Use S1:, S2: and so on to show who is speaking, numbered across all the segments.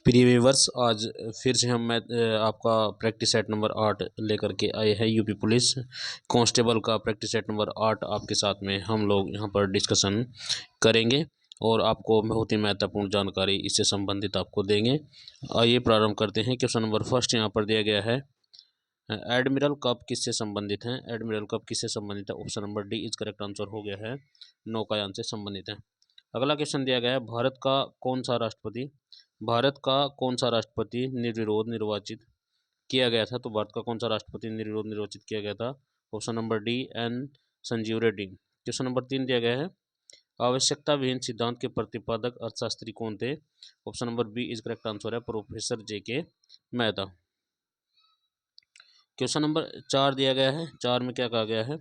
S1: प्रिय व्यूअर्स, आज फिर से हम आपका प्रैक्टिस सेट नंबर 8 लेकर के आए हैं। यूपी पुलिस कांस्टेबल का प्रैक्टिस सेट नंबर 8 आपके साथ में हम लोग यहां पर डिस्कशन करेंगे और आपको बहुत ही महत्वपूर्ण जानकारी इससे संबंधित आपको देंगे। आइए प्रारंभ करते हैं। क्वेश्चन नंबर फर्स्ट यहाँ पर दिया गया है, एडमिरल कप किससे संबंधित हैं? एडमिरल कप किससे संबंधित है? Option number D is correct answer हो गया है, नौकायान से संबंधित है। अगला क्वेश्चन दिया गया है, भारत का कौन सा राष्ट्रपति निर्विरोध निर्वाचित किया गया था? तो भारत का कौन सा राष्ट्रपति निर्विरोध निर्वाचित किया गया था? Option number D N Sanjeev Reddy. Question number 3 दिया गया है, आवश्यकता विहीन सिद्धांत के प्रतिपादक अर्थशास्त्री कौन थे? Option number B is correct answer है, professor J K Mehta. Question number 4 दिया गया है, 4 में क्या कहा गया है,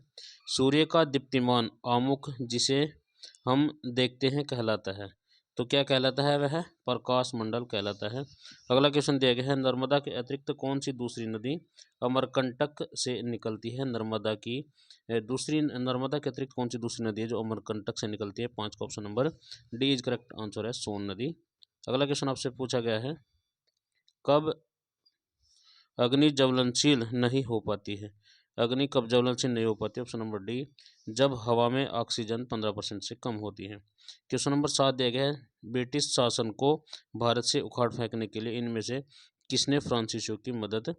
S1: सूर्य का दीप्तिमान आमुख जिसे हम देखते हैं कहलाता है। तो क्या कहलाता है? वह प्रकाश मंडल कहलाता है। अगला क्वेश्चन दिया गया है, नर्मदा के अतिरिक्त कौन सी दूसरी नदी अमरकंटक से निकलती है? नर्मदा के अतिरिक्त कौन सी दूसरी नदी है जो अमरकंटक से निकलती है? 5 का option number D is correct answer है, सोन नदी। अगला क्वेश्चन आपसे पूछा गया है, कब अग्नि ज्वलनशील नहीं हो पाती है? अग्नि कब ज्वलनशील नहीं हो पाती है? ऑप्शन नंबर डी, जब हवा में ऑक्सीजन 15% से कम होती है। क्वेश्चन नंबर 7 दिया गया है, ब्रिटिश शासन को भारत से उखाड़ फेंकने के लिए इनमें से किसने फ्रांसीसियों की मदद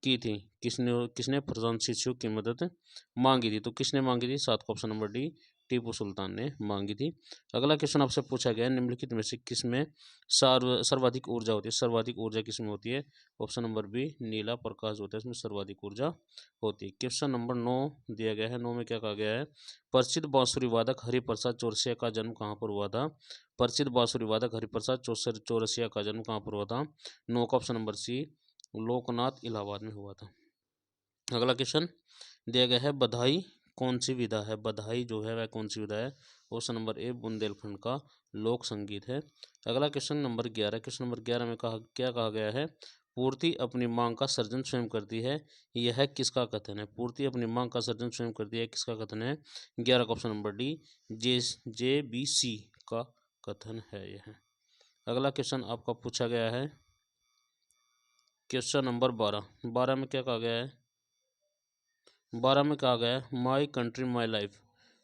S1: की थी? किसने फ्रांसीसियों की मदद मांगी थी? तो किसने मांगी थी? 7 का option number D, Tipu Sultan ने मांगी थी। अगला क्वेश्चन आपसे पूछा गया, निम्नलिखित में से किसमें सर्वाधिक ऊर्जा होती है? सर्वाधिक ऊर्जा किसमें होती है? ऑप्शन नंबर बी, नीला प्रकाश होता है, इसमें सर्वाधिक ऊर्जा होती है। क्वेश्चन नंबर 9 दिया गया है, 9 में क्या कहा गया है, प्रसिद्ध बांसुरी वादक हरिप्रसाद चौरसिया का जन्म कहाँ पर हुआ था? प्रसिद्ध बांसुरी वादक हरिप्रसाद चौरसिया का जन्म कहाँ पर हुआ था? 9 का option number C, Loknath Allahabad में हुआ था। अगला क्वेश्चन दिया गया है, बधाई कौन सी विधा है? बधाई जो है वह कौन सी विधा है? ऑप्शन नंबर ए, बुंदेलखंड का लोक संगीत है। अगला क्वेश्चन नंबर 11, क्वेश्चन नंबर 11 में क्या कहा गया है, पूर्ति अपनी मांग का सर्जन स्वयं करती है, यह किसका कथन है? पूर्ति अपनी मांग का सर्जन स्वयं करती है, किसका कथन है? 11 का ऑप्शन नंबर डी, JBC का कथन है यह। अगला क्वेश्चन आपका पूछा गया है, क्वेश्चन नंबर 12 में क्या कहा गया है, 12 में कहा गया है, my country my life.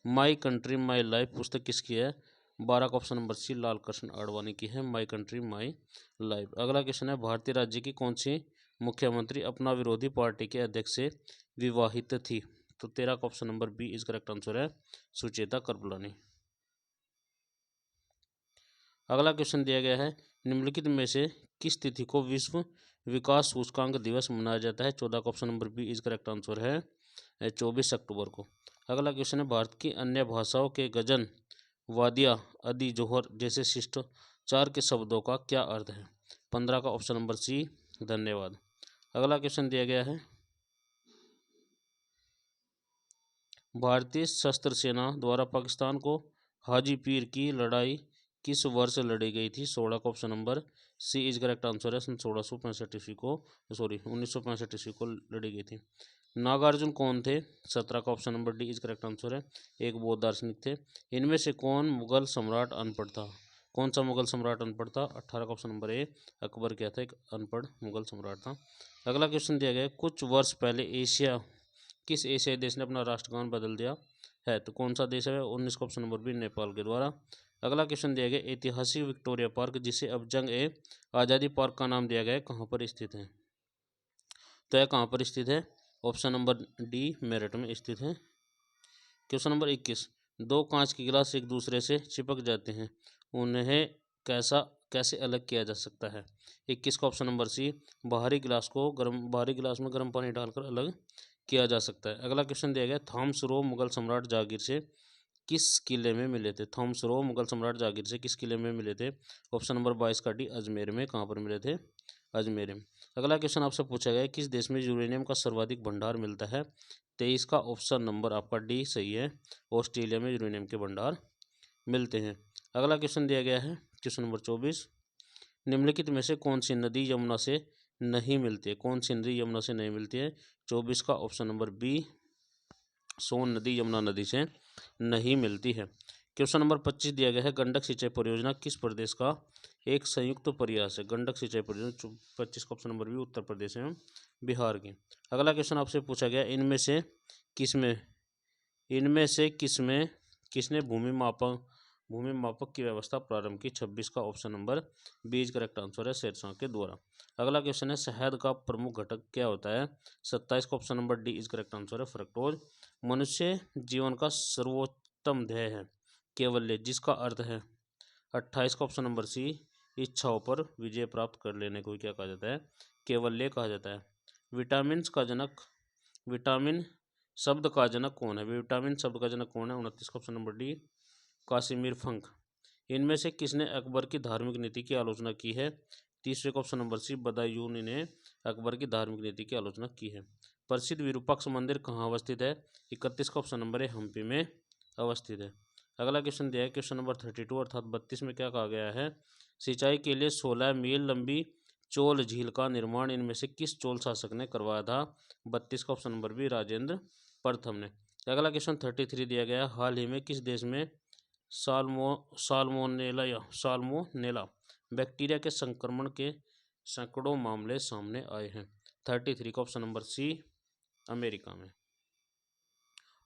S1: My country my life पुस्तक किसकी है? 12 का ऑप्शन नंबर सी, लाल कृष्ण आडवाणी की है, माई कंट्री माई लाइफ। अगला क्वेश्चन है, भारतीय राज्य की कौन सी मुख्यमंत्री अपना विरोधी पार्टी के अध्यक्ष से विवाहित थी? तो 13 का option number B is correct answer है, सुचेता कृपलानी। अगला क्वेश्चन दिया गया है, निम्नलिखित में से किस तिथि को विश्व विकास सूचकांक दिवस मनाया जाता है? 14 का option number B is correct answer है, 24 अक्टूबर को। अगला क्वेश्चन है, भारत की अन्य भाषाओं के गजन, वादिया, अदी, जोहर जैसे शिष्टाचार के शब्दों का क्या अर्थ है? 15 का ऑप्शन नंबर सी, धन्यवाद। अगला क्वेश्चन दिया गया है, भारतीय सशस्त्र सेना द्वारा पाकिस्तान को हाजी पीर की लड़ाई किस वर्ष लड़ी गई थी? 16 का option number C is correct answer है, सन 1665 ईस्वी को, 1965 ईस्वी को लड़ी गई थी। नागार्जुन कौन थे? 17 का option number D is correct answer है, एक बौद्ध दार्शनिक थे। इनमें से कौन मुगल सम्राट अनपढ़ था? कौन सा मुगल सम्राट अनपढ़ था? 18 का ऑप्शन नंबर ए, अकबर क्या था, एक अनपढ़ मुगल सम्राट था। अगला क्वेश्चन दिया गया, कुछ वर्ष पहले किस एशियाई देश ने अपना राष्ट्रगान बदल दिया है? तो कौन सा देश है? 19 का ऑप्शन नंबर बी, नेपाल के द्वारा। अगला क्वेश्चन दिया गया, ऐतिहासिक विक्टोरिया पार्क जिसे अब जंग ए आज़ादी पार्क का नाम दिया गया है, कहाँ पर स्थित है? तो यह कहाँ पर स्थित है? ऑप्शन नंबर डी, मेरठ में स्थित है। क्वेश्चन नंबर 21, दो कांच के गिलास एक दूसरे से चिपक जाते हैं, उन्हें कैसे अलग किया जा सकता है? 21 का ऑप्शन नंबर सी, बाहरी गिलास में गर्म पानी डालकर अलग किया जा सकता है। अगला क्वेश्चन दिया गया, थॉमस रो मुगल सम्राट जहांगीर से किस किले में मिले थे? थॉमस रो मुगल सम्राट जहांगीर से किस किले में मिले थे? ऑप्शन नंबर 22 का डी, अजमेर में। कहाँ पर मिले थे? अजमेर में। अगला क्वेश्चन आपसे पूछा गया, किस देश में यूरेनियम का सर्वाधिक भंडार मिलता है? 23 का ऑप्शन नंबर आपका डी सही है, ऑस्ट्रेलिया में यूरेनियम के भंडार मिलते हैं। अगला क्वेश्चन दिया गया है, क्वेश्चन नंबर 24, निम्नलिखित में से कौन सी नदी यमुना से नहीं मिलती है? कौन सी नदी यमुना से नहीं मिलती है? 24 का ऑप्शन नंबर बी, सोन नदी यमुना नदी से नहीं मिलती है। क्वेश्चन नंबर 25 दिया गया है, गंडक सिंचाई परियोजना किस प्रदेश का एक संयुक्त प्रयास है गंडक सिंचाई परियोजना। 25 का option number B Uttar Pradesh एवं बिहार की। अगला क्वेश्चन आपसे पूछा गया, किसमें इनमें से किसने भूमि मापक की व्यवस्था प्रारंभ की। 26 का option number B is correct answer है, शेरशाह के द्वारा। अगला क्वेश्चन है, शहद का प्रमुख घटक क्या होता है। 27 का option number D is correct answer है, फ्रक्टोज। मनुष्य जीवन का सर्वोत्तम ध्येय है कैवल्य, जिसका अर्थ है। 28 का ऑप्शन नंबर सी, इच्छाओं पर विजय प्राप्त कर लेने को क्या कहा जाता है, कैवल्य कहा जाता है। विटामिन शब्द का जनक कौन है। विटामिन शब्द का जनक कौन है। 29 का option number D, Casimir Funk. इनमें से किसने अकबर की धार्मिक नीति की आलोचना की है। 30वें का ऑप्शन नंबर सी, बदायूं ने अकबर की धार्मिक नीति की आलोचना की है। प्रसिद्ध विरूपाक्ष मंदिर कहाँ अवस्थित है। 31 का ऑप्शन नंबर है, हम्पी में अवस्थित है। अगला क्वेश्चन दिया है क्वेश्चन नंबर 32 अर्थात 32 में क्या कहा गया है, सिंचाई के लिए 16 मील लंबी चोल झील का निर्माण इनमें से किस चोल शासक ने करवाया था। 32 का ऑप्शन नंबर बी, राजेंद्र प्रथम ने। अगला क्वेश्चन 33 दिया गया, हाल ही में किस देश में साल्मोनेला बैक्टीरिया के संक्रमण के सैकड़ों मामले सामने आए हैं। 33 का ऑप्शन नंबर सी, अमेरिका में।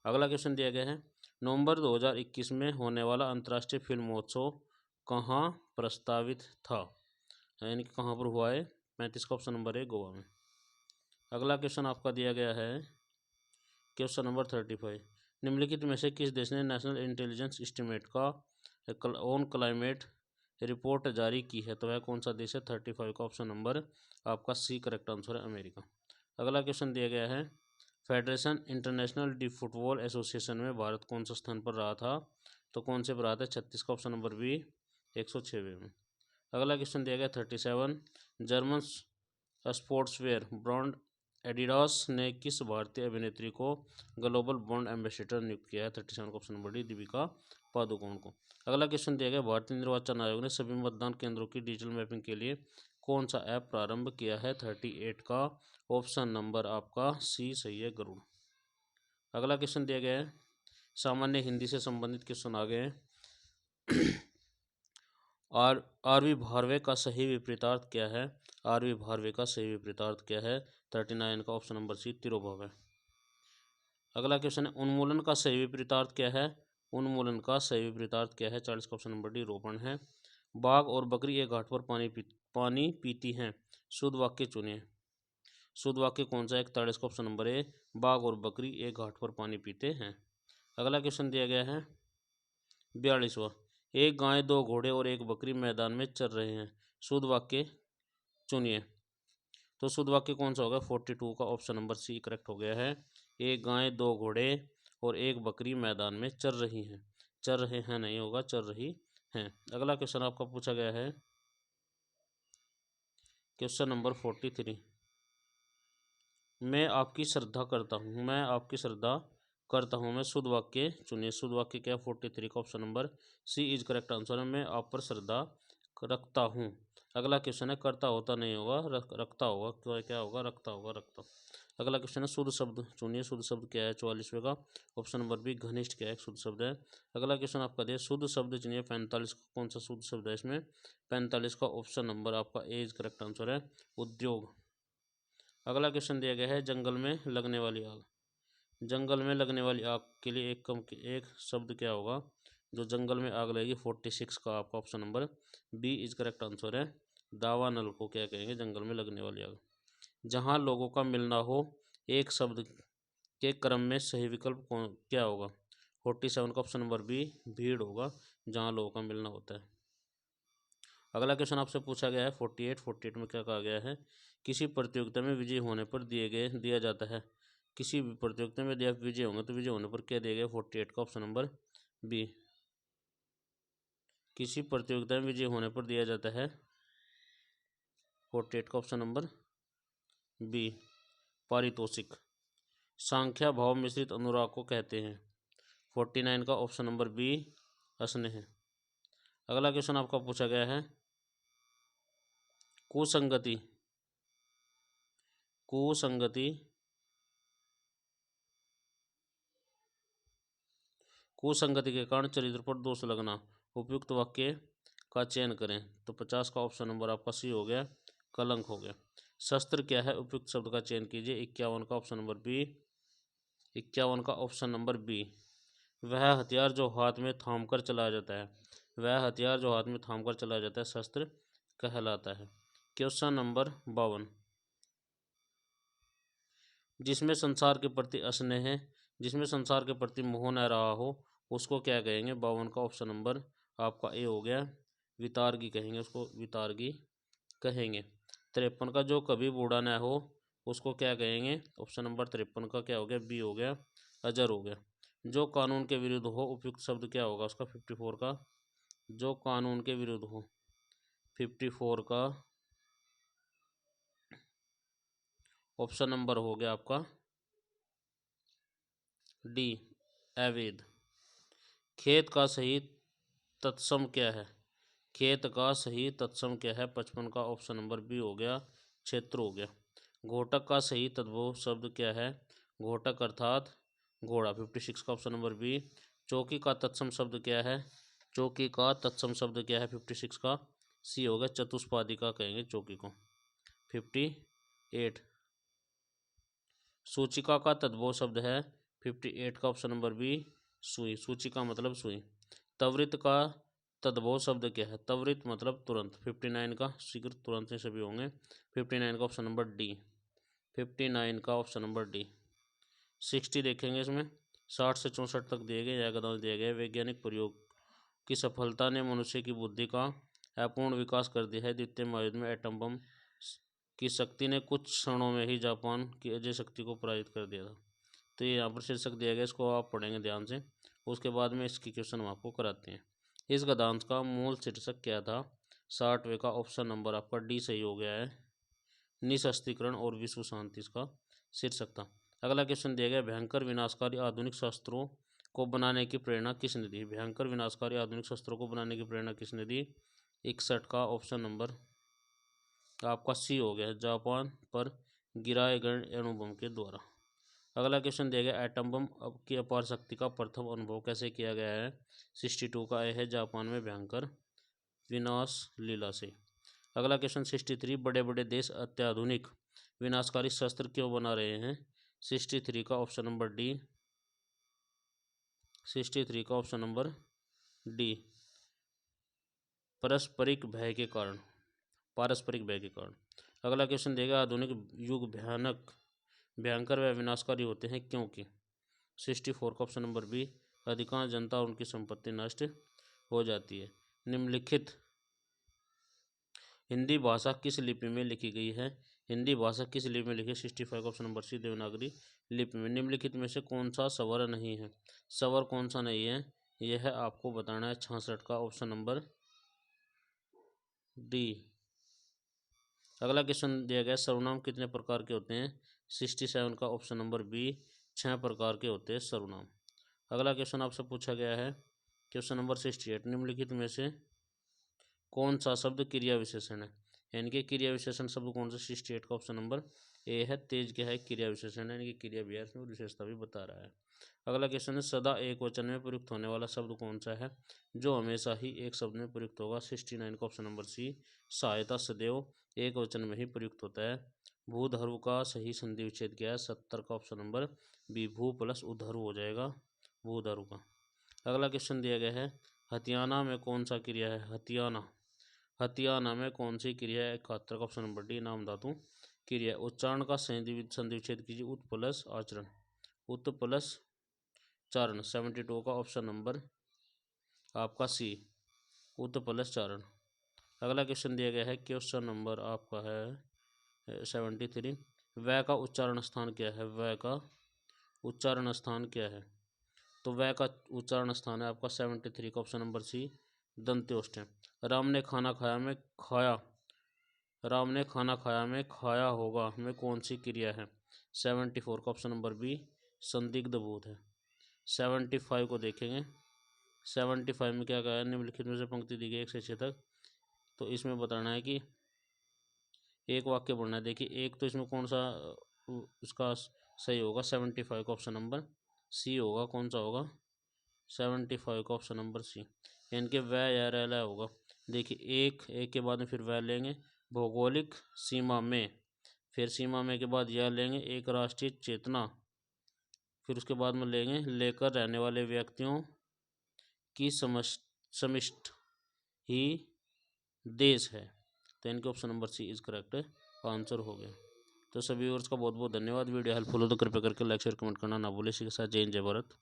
S1: अगला क्वेश्चन दिया गया है, नवंबर 2021 में होने वाला अंतर्राष्ट्रीय फिल्म महोत्सव कहाँ प्रस्तावित था, यानी कि कहाँ पर हुआ है। 35 का ऑप्शन नंबर है, गोवा में। अगला क्वेश्चन आपका दिया गया है क्वेश्चन नंबर 35, निम्नलिखित में से किस देश ने नेशनल इंटेलिजेंस एस्टीमेट का ऑन क्लाइमेट रिपोर्ट जारी की है, तो वह कौन सा देश है। 35 का ऑप्शन नंबर आपका सी करेक्ट आंसर है, अमेरिका। अगला क्वेश्चन दिया गया है, federation international D football association में भारत कौन सा स्थान पर रहा था, तो कौन से पर रहा था। 36 का ऑप्शन नंबर बी, 106वें में। अगला क्वेश्चन दिया गया 37, जर्मन स्पोर्ट्सवेयर ब्रांड एडिडास ने किस भारतीय अभिनेत्री को ग्लोबल ब्रांड एम्बेसडर नियुक्त किया है। 37 का option number D, Deepika Padukone को। अगला क्वेश्चन दिया गया, भारतीय निर्वाचन आयोग ने सभी मतदान केंद्रों की डिजिटल मैपिंग के लिए कौन सा ऐप प्रारंभ किया है। 38 का ऑप्शन नंबर आपका सी सही है, गरुड़। अगला क्वेश्चन दिया गया है, सामान्य हिंदी से संबंधित क्वेश्चन आ गए हैं। आरवी भारवे का सही विपरीतार्थ क्या है। आरवी भारवे का सही विपरीतार्थ क्या है। 39 का ऑप्शन नंबर सी, तिरोभाव है। अगला क्वेश्चन है, उन्मूलन का सही विपरीतार्थ क्या है। उन्मूलन का सही विपरीतार्थ क्या है। 40 का ऑप्शन नंबर डी, रोपण है। बाघ और बकरी एक घाट पर पानी पीती हैं, शुद्ध वाक्य चुनिए। शुद्ध वाक्य कौन सा है। 41 का ऑप्शन नंबर ए, बाघ और बकरी एक घाट पर पानी पीते हैं। अगला क्वेश्चन दिया गया है 42वां, एक गाय, दो घोड़े और एक बकरी मैदान में चर रहे हैं, शुद्ध वाक्य चुनिए। तो शुद्ध वाक्य कौन सा होगा। 42 का ऑप्शन नंबर सी करेक्ट हो गया है, एक गाय, दो घोड़े और एक बकरी मैदान में चर रही हैं। चर रहे हैं नहीं होगा, चर रही हैं। अगला क्वेश्चन आपका पूछा गया है क्वेश्चन नंबर 43, मैं आपकी श्रद्धा करता हूँ, मैं आपकी श्रद्धा करता हूँ, मैं शुद्ध वाक्य चुनिए। शुद्ध वाक्य क्या है। 43 का option number C is correct answer है, मैं आप पर श्रद्धा रखता हूँ। अगला क्वेश्चन है, करता होता नहीं होगा, रखता होगा, क्या होगा, रखता होगा, रखता। अगला क्वेश्चन है, शुद्ध शब्द चुनिए। शुद्ध शब्द क्या है। 44वें का ऑप्शन नंबर बी, घनिष्ठ क्या है, शुद्ध शब्द है। अगला क्वेश्चन आपका दिया, शुद्ध शब्द चुनिए। 45 का कौन सा शुद्ध शब्द है इसमें। 45 का ऑप्शन नंबर आपका ए इज करेक्ट आंसर है, उद्योग। अगला क्वेश्चन दिया गया है, जंगल में लगने वाली आग। जंगल में लगने वाली आग के लिए एक शब्द क्या होगा, जो जंगल में आग लगेगी। 46 का आपका option number B is correct answer है, दावानल को क्या कहेंगे, जंगल में लगने वाली आग। जहाँ लोगों का मिलना हो, एक शब्द के क्रम में सही विकल्प क्या होगा। 47 का ऑप्शन नंबर बी, भीड़ होगा, जहाँ लोगों का मिलना होता है। अगला क्वेश्चन आपसे पूछा गया है 48 में क्या कहा गया है, किसी प्रतियोगिता में विजय होने पर दिया जाता है। किसी भी प्रतियोगिता में यदि आप विजय होंगे तो विजय होने पर क्या दिया गया। 48 का ऑप्शन नंबर बी, किसी प्रतियोगिता में विजय होने पर दिया जाता है। 48 का ऑप्शन नंबर बी, पारितोषिक। संख्या भाव मिश्रित अनुराग को कहते हैं। 49 का ऑप्शन नंबर बी, स्नेह। अगला क्वेश्चन आपका पूछा गया है, कुसंगति कुसंगति कुसंगति के कारण चरित्र पर दोष लगना। उपयुक्त वाक्य का चयन करें। तो 50 का ऑप्शन नंबर आपका सी हो गया, कलंक हो गया। शस्त्र क्या है, उपयुक्त शब्द का चयन कीजिए। 51 का ऑप्शन नंबर बी, 51 का ऑप्शन नंबर बी। वह हथियार जो हाथ में थाम कर चलाया जाता है, वह हथियार जो हाथ में थाम कर चलाया जाता है शस्त्र कहलाता है। क्वेश्चन नंबर 52, जिसमें संसार के प्रति स्नेह है, जिसमें संसार के प्रति मोह न रहा हो, उसको क्या कहेंगे। 52 का ऑप्शन नंबर आपका ए हो गया, वितार्गी कहेंगे, उसको वितार्गी कहेंगे। 53 का जो कभी बूढ़ा न हो, उसको क्या कहेंगे। ऑप्शन नंबर 53 का क्या हो गया, बी हो गया, अजर हो गया। जो कानून के विरुद्ध हो, उपयुक्त शब्द क्या होगा उसका। 54 का, जो कानून के विरुद्ध हो, 54 का ऑप्शन नंबर हो गया आपका डी, अवैध। खेत का सही तत्सम क्या है, खेत का सही तत्सम क्या है। 55 का ऑप्शन नंबर बी हो गया, क्षेत्र हो गया। घोटक का सही तद्भव शब्द क्या है, घोटक अर्थात घोड़ा। 56 का ऑप्शन नंबर बी। चौकी का तत्सम शब्द क्या है, चौकी का तत्सम शब्द क्या है। 56 का सी हो गया, चतुष्पादिका कहेंगे चौकी को। 58, सूचिका का तद्भव शब्द है। 58 का ऑप्शन नंबर बी, सुई। सूचिका मतलब सुई। त्वरित का तद्भव शब्द क्या है, त्वरित मतलब तुरंत। 59 का शीघ्र, तुरंत से सभी होंगे। 59 का ऑप्शन नंबर डी, 59 का ऑप्शन नंबर डी। 60 देखेंगे इसमें, 60 से 64 तक दिए गए, या गदान दिए गए। वैज्ञानिक प्रयोग की सफलता ने मनुष्य की बुद्धि का अपूर्ण विकास कर दिया है। द्वितीय महायुद्ध में एटम बम की शक्ति ने कुछ क्षणों में ही जापान की अजय शक्ति को पराजित कर दिया था। तो ये यहाँ पर शीर्षक दिया गया, इसको आप पढ़ेंगे ध्यान से, उसके बाद में इसकी क्वेश्चन हम आपको कराते हैं। इस गद्यांश का मूल शीर्षक क्या था। 60वें का ऑप्शन नंबर आपका डी सही हो गया है, निःशस्त्रीकरण और विश्व शांति इसका शीर्षक था। अगला क्वेश्चन दिया गया, भयंकर विनाशकारी आधुनिक शस्त्रों को बनाने की प्रेरणा किसने दी। भयंकर विनाशकारी आधुनिक शस्त्रों को बनाने की प्रेरणा किसने दी। 61 का ऑप्शन नंबर आपका सी हो गया, जापान पर गिराए गए अणुबम के द्वारा। अगला क्वेश्चन दिया गया, एटम बम की अपार शक्ति का प्रथम अनुभव कैसे किया गया है। 62 का ए है, जापान में भयंकर विनाश लीला से। अगला क्वेश्चन 63, बड़े बड़े देश अत्याधुनिक विनाशकारी शस्त्र क्यों बना रहे हैं। 63 का ऑप्शन नंबर डी, 63 का ऑप्शन नंबर डी, पारस्परिक भय के कारण, पारस्परिक भय के कारण। अगला क्वेश्चन देगा, आधुनिक युग भयानक, भयंकर व विनाशकारी होते हैं क्योंकि। 64 का ऑप्शन नंबर बी, अधिकांश जनता और उनकी संपत्ति नष्ट हो जाती है। निम्नलिखित हिंदी भाषा किस लिपि में लिखी गई है। हिंदी भाषा किस लिपि में लिखी है। 65 का ऑप्शन नंबर सी, देवनागरी लिपि में। निम्नलिखित में से कौन सा स्वर नहीं है, स्वर कौन सा नहीं है, यह आपको बताना है। 66 का ऑप्शन नंबर डी। अगला क्वेश्चन दिया गया, सर्वनाम कितने प्रकार के होते हैं। 67 का ऑप्शन नंबर बी, 6 प्रकार के होते हैं सर्वनाम। अगला क्वेश्चन आपसे पूछा गया है, क्वेश्चन नंबर 68, निम्नलिखित में से कौन सा शब्द क्रिया विशेषण है। यानी कि क्रिया विशेषण शब्द कौन सा। 68 का ऑप्शन नंबर ए है, तेज क्या है, क्रिया विशेषण है, यानी कि क्रिया भी है, इसमें विशेषता भी बता रहा है। अगला क्वेश्चन है, सदा एक वचन में प्रयुक्त होने वाला शब्द कौन सा है, जो हमेशा ही एक शब्द में प्रयुक्त होगा। 69 का ऑप्शन नंबर सी, सहायता सदैव एक वचन में ही प्रयुक्त होता है। भूधर्व का सही संधि विच्छेद क्या है। 70 का ऑप्शन नंबर बी, भू प्लस उधर्व हो जाएगा भूधर्व का। अगला क्वेश्चन दिया गया है, हथियाना में कौन सा क्रिया है। हथियाना, हथियाना में कौन सी क्रिया है। 71 का ऑप्शन नंबर डी, नाम धातु क्रिया। उच्चारण का संधि विच्छेद कीजिए। उत प्लस आचरण, उत प्लस चारण। 72 का ऑप्शन नंबर आपका सी, उत प्लस चारण। अगला क्वेश्चन दिया गया है, क्वेश्चन नंबर आपका है 73, वह का उच्चारण स्थान क्या है। वह का उच्चारण स्थान क्या है। तो वह का उच्चारण स्थान है आपका 73 का ऑप्शन नंबर सी, दंत्योष्ठ। राम ने खाना खाया में खाया, राम ने खाना खाया में खाया होगा में कौन सी क्रिया है। 74 का ऑप्शन नंबर बी, संदिग्ध बोध है। 75 को देखेंगे, 75 में क्या कहा है, निम्नलिखित में से पंक्ति दी गई 1 से 6 तक। तो इसमें बताना है कि एक वाक्य पढ़ना है। देखिए एक तो इसमें कौन सा उसका सही होगा। 75 का ऑप्शन नंबर सी होगा, कौन सा होगा। 75 का ऑप्शन नंबर सी। इनके वह या रहला होगा। देखिए एक के बाद में फिर वह लेंगे, भौगोलिक सीमा में, फिर सीमा में के बाद यह लेंगे, एक राष्ट्रीय चेतना, फिर उसके बाद में लेंगे लेकर रहने वाले व्यक्तियों की समिष्ट ही देश है। तो इनके option number C is correct answer हो गया। तो सभी व्यूअर्स का बहुत बहुत धन्यवाद। वीडियो हेल्पफुल हो तो कृपया करके लाइक शेयर कमेंट करना ना भूलें। इसी के साथ जय हिंद जय भारत।